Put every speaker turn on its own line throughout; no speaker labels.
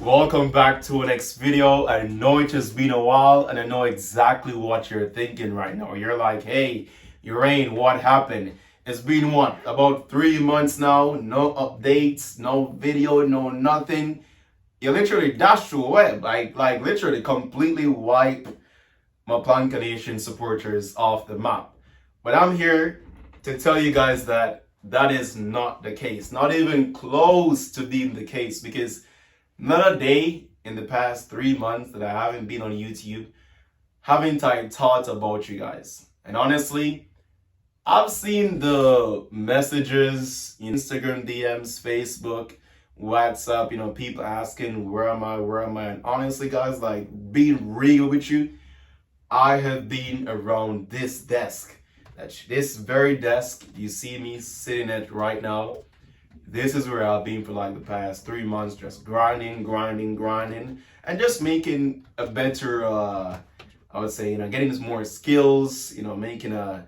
Welcome back to the next video. I know it has been a while and I know exactly what you're thinking right now. You're like, hey, Uhraine, what happened? It's been what, about 3 months now? No updates, no video, no nothing. You literally dashed through a web, like literally completely wipe my Planka Nation supporters off the map. But I'm here to tell you guys that that is not the case. Not even close to being the case, because not a day in the past 3 months that I haven't been on YouTube haven't I thought about you guys. And honestly, I've seen the messages, Instagram DMs, Facebook, WhatsApp, people asking, where am I, where am I? And honestly, guys, like, being real with you, I have been around this desk. This very desk you see me sitting at right now. This is where I've been for like the past 3 months, just grinding, and just making a better, I would say, getting more skills, making a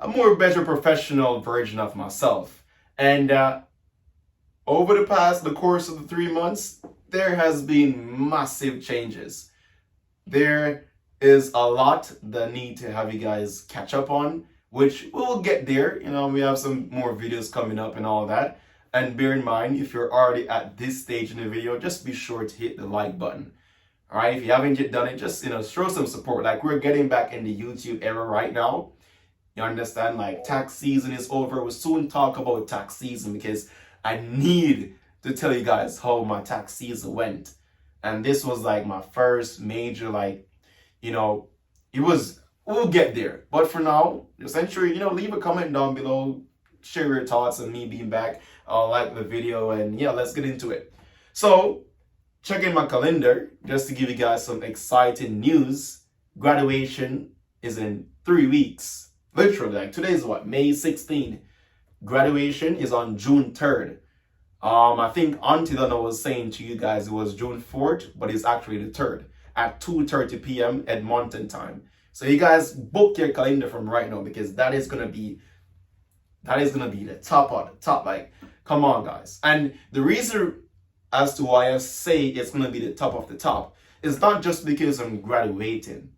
more better professional version of myself. And over the course of the 3 months, there has been massive changes. There is a lot that need to have you guys catch up on, which we'll get there. We have some more videos coming up and all that. And bear in mind, if you're already at this stage in the video, just be sure to hit the like button. All right, if you haven't yet done it, just show some support. Like, we're getting back in the YouTube era right now. You understand? Like, tax season is over. We'll soon talk about tax season, because I need to tell you guys how my tax season went. And this was like my first major, we'll get there. But for now, essentially, leave a comment down below, share your thoughts on me being back. Like the video, and yeah, let's get into it. So, checking my calendar just to give you guys some exciting news. Graduation is in 3 weeks. Literally, like, today is what, May 16th. Graduation is on June 3rd. I think Auntie Donna was saying to you guys it was June 4th, but it's actually the 3rd at 2:30 p.m. Edmonton time. So you guys book your calendar from right now, because that is gonna be the top of the top. Like, come on, guys. And the reason as to why I say it's gonna be the top of the top is not just because I'm graduating,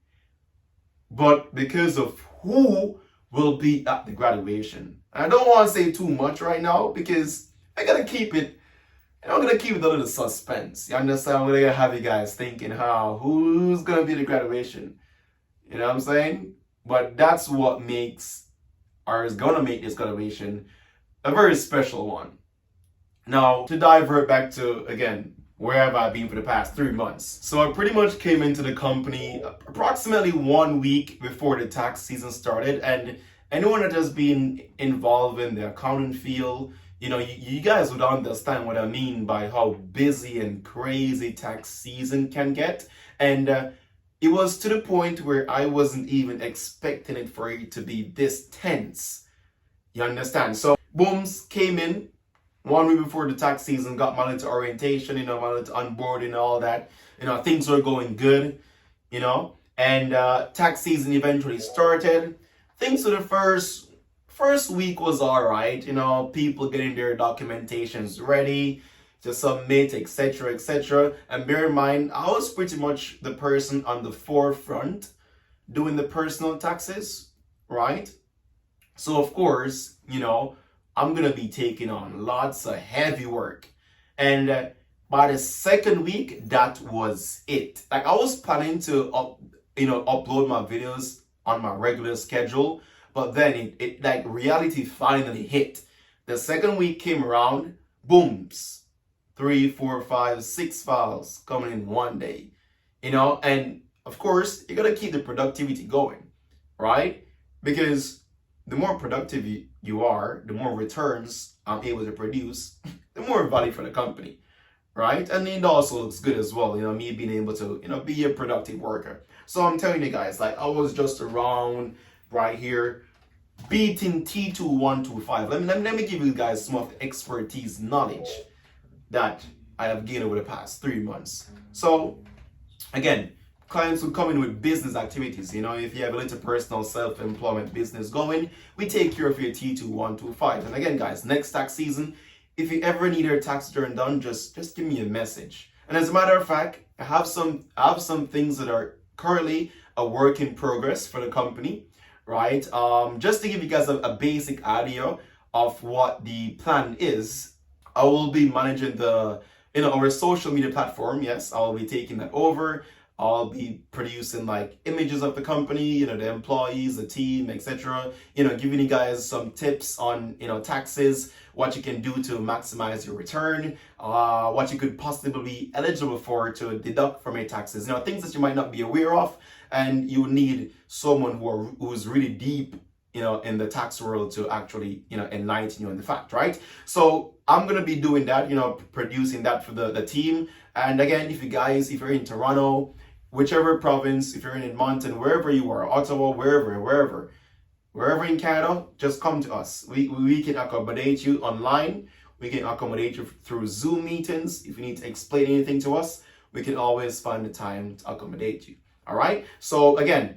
but because of who will be at the graduation. And I don't want to say too much right now, because I gotta keep it. I'm gonna keep it a little suspense. You understand? I'm gonna have you guys thinking who's gonna be the graduation. You know what I'm saying? But that's what makes, or is gonna make, this graduation a very special one. Now, to divert back to, again, where have I been for the past 3 months? So I pretty much came into the company approximately 1 week before the tax season started. And anyone that has been involved in the accounting field, you guys would understand what I mean by how busy and crazy tax season can get. And it was to the point where I wasn't even expecting it for it to be this tense. You understand? So, booms came in 1 week before the tax season, got my little orientation, my little onboarding and all that. Things were going good, and tax season eventually started. Things for the first week was all right. People getting their documentations ready to submit, etc., etc. And bear in mind, I was pretty much the person on the forefront doing the personal taxes, right? So of course, I'm going to be taking on lots of heavy work. And by the second week, that was it. Like, I was planning to upload my videos on my regular schedule, but then it like, reality finally hit. The second week came around, booms, 3, 4, 5, 6 files coming in one day. And of course, you got to keep the productivity going, right? Because the more productive you are, the more returns I'm able to produce, the more value for the company, right? And it also looks good as well, me being able to, be a productive worker. So I'm telling you guys, like, I was just around right here, beating T2125. Let me give you guys some of the expertise knowledge that I have gained over the past 3 months. So, again, clients will come in with business activities. If you have a little personal self-employment business going, we take care of your T2125. And again, guys, next tax season, if you ever need your tax return done, just give me a message. And as a matter of fact, I have some things that are currently a work in progress for the company, right? Just to give you guys a basic idea of what the plan is, I will be managing our social media platform. Yes, I'll be taking that over. I'll be producing like images of the company, the employees, the team, etc. Giving you guys some tips on, taxes, what you can do to maximize your return, what you could possibly be eligible for to deduct from your taxes, things that you might not be aware of, and you need someone who's really deep, in the tax world to actually, enlighten you on the fact, right? So I'm gonna be doing that, producing that for the team. And again, if you're in Toronto, whichever province, if you're in Edmonton, wherever you are, Ottawa, wherever in Canada, just come to us. We can accommodate you online. We can accommodate you through Zoom meetings. If you need to explain anything to us, we can always find the time to accommodate you. All right. So again,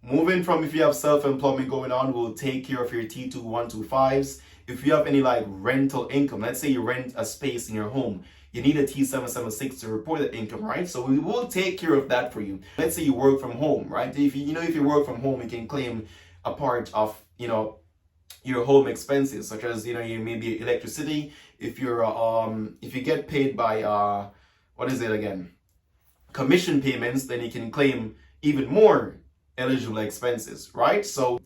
moving from, if you have self-employment going on, we'll take care of your T2 125s. If you have any like rental income, let's say you rent a space in your home, you need a T776 to report the income, right? So we will take care of that for you. Let's say you work from home, right? If you work from home, you can claim a part of, your home expenses, such as, maybe electricity. If you get paid by what is it again? Commission payments, then you can claim even more eligible expenses, right? So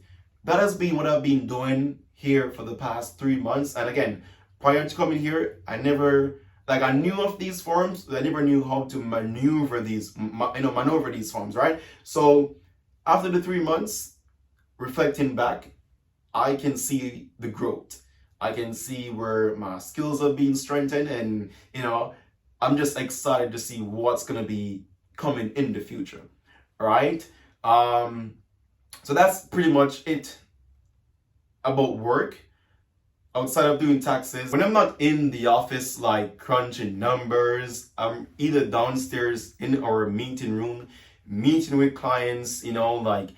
that has been what I've been doing here for the past 3 months. And again, prior to coming here, I knew of these forms, but I never knew how to maneuver these forms, right? So after the 3 months, reflecting back, I can see the growth. I can see where my skills are being strengthened, and I'm just excited to see what's gonna be coming in the future. All right. So that's pretty much it about work. Outside of doing taxes, when I'm not in the office like crunching numbers, I'm either downstairs in our meeting room, meeting with clients, like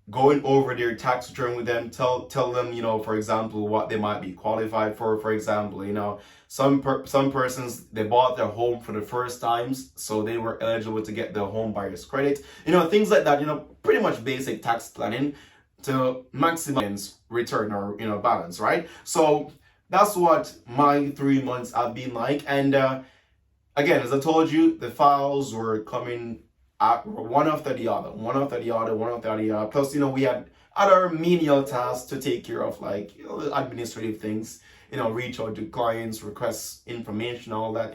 going over their tax return with them, tell them, for example, what they might be qualified for. For example, some persons, they bought their home for the first times, so they were eligible to get the home buyer's credit, things like that, pretty much basic tax planning to maximize return or balance, right? So that's what my 3 months have been like. And again, as I told you, the files were coming one after the other, one after the other, one after the other. Plus, we had other menial tasks to take care of, like administrative things, reach out to clients, request information, all that,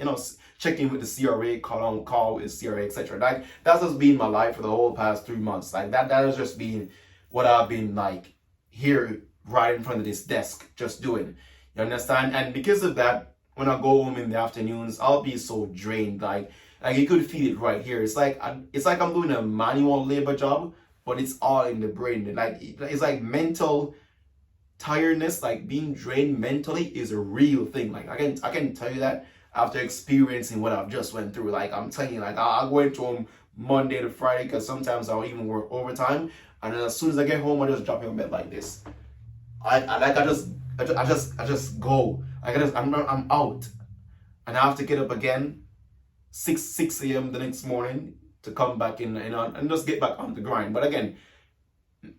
checking with the CRA, call with CRA, etc. Like that's just been my life for the whole past 3 months. Like that has just been what I've been like here right in front of this desk just doing. You understand? And because of that, when I go home in the afternoons, I'll be so drained. Like you could feel it right here. It's like I'm doing a manual labor job, but it's all in the brain. Like it's like mental tiredness, like being drained mentally is a real thing. Like I can tell you that after experiencing what I've just went through. Like I'm telling you, like I went home Monday to Friday, because sometimes I'll even work overtime, and then as soon as I get home, I just drop in bed like this. I just go. I'm out, and I have to get up again 6 a.m. the next morning to come back in, and just get back on the grind. But again,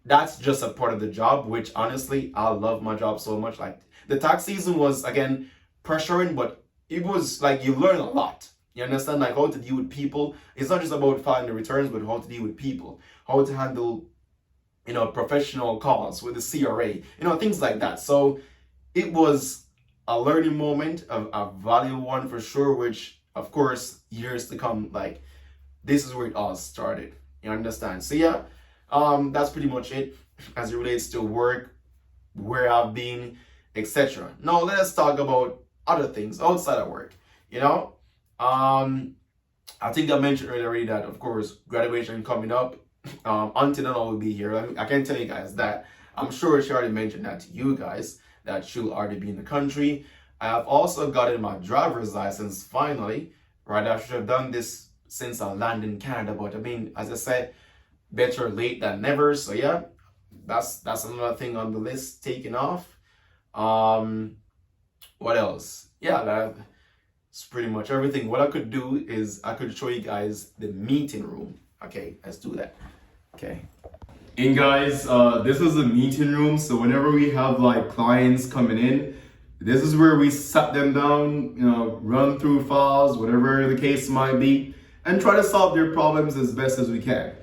that's just a part of the job, which honestly, I love my job so much. Like the tax season was, again, pressuring, but it was like you learn a lot. You understand, like how to deal with people. It's not just about filing the returns, but how to deal with people, how to handle, professional calls with the CRA, things like that. So it was a learning moment, a valuable one for sure, which of course, years to come, like this is where it all started. You understand? So yeah, that's pretty much it as it relates to work, where I've been, etc. Now let's talk about other things outside of work. I think I mentioned earlier that of course graduation coming up. Until then, I will be here. I can tell you guys that I'm sure she already mentioned that to you guys, that she'll already be in the country. I have also gotten my driver's license finally. Right, I should have done this since I landed in Canada, but I mean, as I said, better late than never. So yeah, that's another thing on the list taken off. What else? Yeah, It's pretty much everything. What I could do is I could show you guys the meeting room. Okay, let's do that. Okay. And guys, this is the meeting room. So whenever we have like clients coming in, this is where we sat them down, run through files, whatever the case might be, and try to solve their problems as best as we can.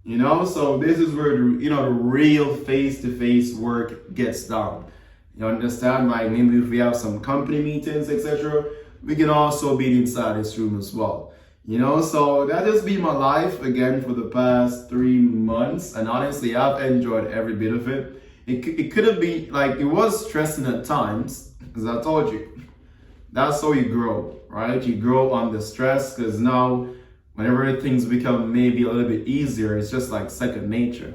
So this is where the real face-to-face work gets done. You understand? Like maybe if we have some company meetings, etc., we can also be inside this room as well. So that just be my life again for the past 3 months, and honestly, I've enjoyed every bit of it. It could have been like it was stressing at times, as I told you. That's how you grow, right? You grow under stress because now, whenever things become maybe a little bit easier, it's just like second nature,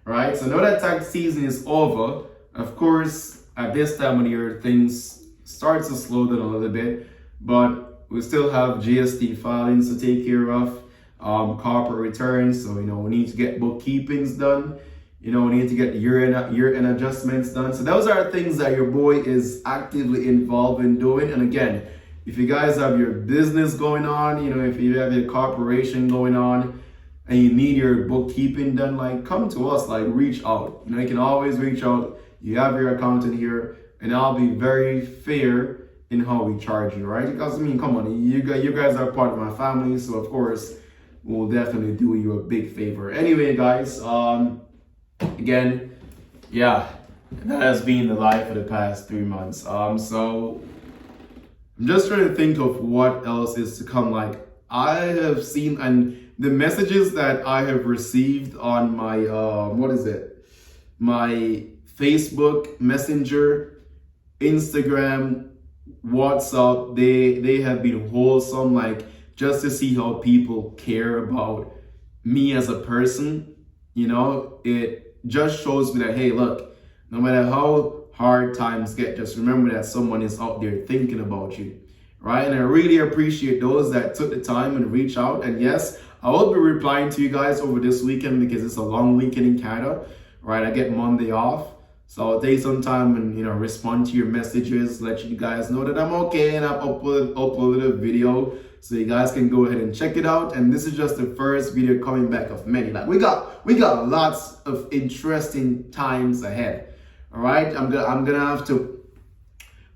right? So now that tax season is over, of course, at this time of the year, things start to slow down a little bit, but we still have GST filings to take care of, corporate returns. So, we need to get bookkeepings done. We need to get year-end adjustments done. So those are things that your boy is actively involved in doing. And again, if you guys have your business going on, if you have your corporation going on and you need your bookkeeping done, like come to us, like reach out. You can always reach out. You have your accountant here, and I'll be very fair in how we charge you, right? Because come on, you guys are part of my family, so of course we'll definitely do you a big favor. Anyway, guys, again, yeah, that has been the life for the past 3 months. So I'm just trying to think of what else is to come. Like I have seen, and the messages that I have received on my my Facebook Messenger, Instagram, WhatsApp, they have been wholesome, like just to see how people care about me as a person. It just shows me that, hey, look, no matter how hard times get, just remember that someone is out there thinking about you, right? And I really appreciate those that took the time and reach out. And yes, I will be replying to you guys over this weekend because it's a long weekend in Canada, right? I get Monday off. So I'll take some time and respond to your messages, let you guys know that I'm okay, and I've uploaded a video so you guys can go ahead and check it out. And this is just the first video coming back of many. Like we got lots of interesting times ahead. All right, I'm gonna have to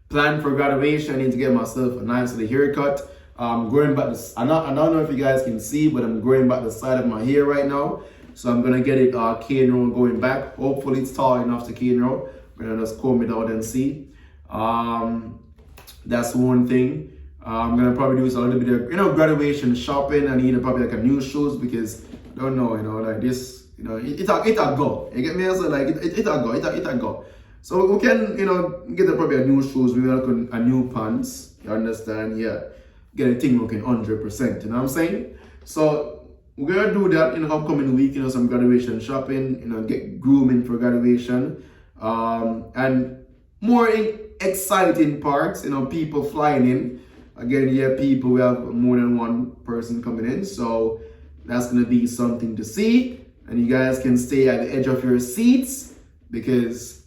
plan for graduation. I need to get myself a nice little haircut. Growing back this, I don't know if you guys can see, but I'm growing back the side of my hair right now. So I'm gonna get it cane roll going back. Hopefully it's tall enough to cane roll. I'm gonna just comb it out and see. That's one thing. I'm gonna probably do a little bit of graduation shopping. I need probably like a new shoes because I don't know, like this, it a go. You get me? So like it a go. So we can, get probably a new shoes, maybe like a new pants. You understand? Yeah. Get a thing looking 100%. You know what I'm saying? So we're gonna do that in the upcoming week, some graduation shopping, get grooming for graduation. And more exciting parts, people flying in. Again, yeah, people, we have more than one person coming in. So that's gonna be something to see. And you guys can stay at the edge of your seats because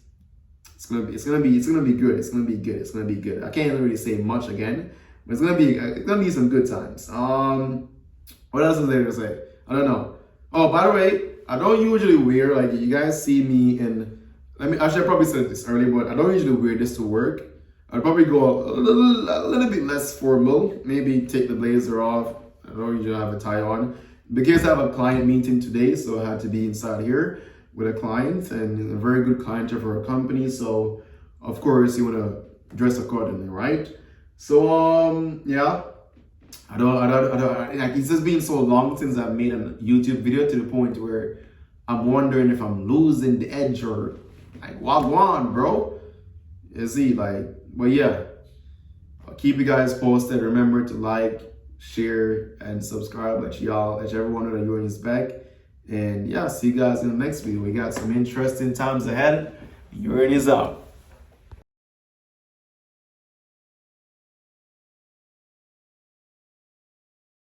it's gonna be good. It's gonna be good. I can't really say much again, but it's gonna be some good times. What else is there to say? I don't know. Oh, by the way, I don't usually wear, like, you guys see me in, I should probably said this earlier, but I don't usually wear this to work. I'd probably go a little bit less formal, maybe take the blazer off. I don't usually have a tie on. Because I have a client meeting today, so I had to be inside here with a client, and a very good client for a company. So, of course, you want to dress accordingly, right? So, yeah. I don't, like, it's just been so long since I've made a YouTube video to the point where I'm wondering if I'm losing the edge or like, wagwan, bro. You see, like, but yeah, I'll keep you guys posted. Remember to like, share, and subscribe. Let everyone know that Uhraine is back. And yeah, see you guys in the next video. We got some interesting times ahead. Uhraine is out.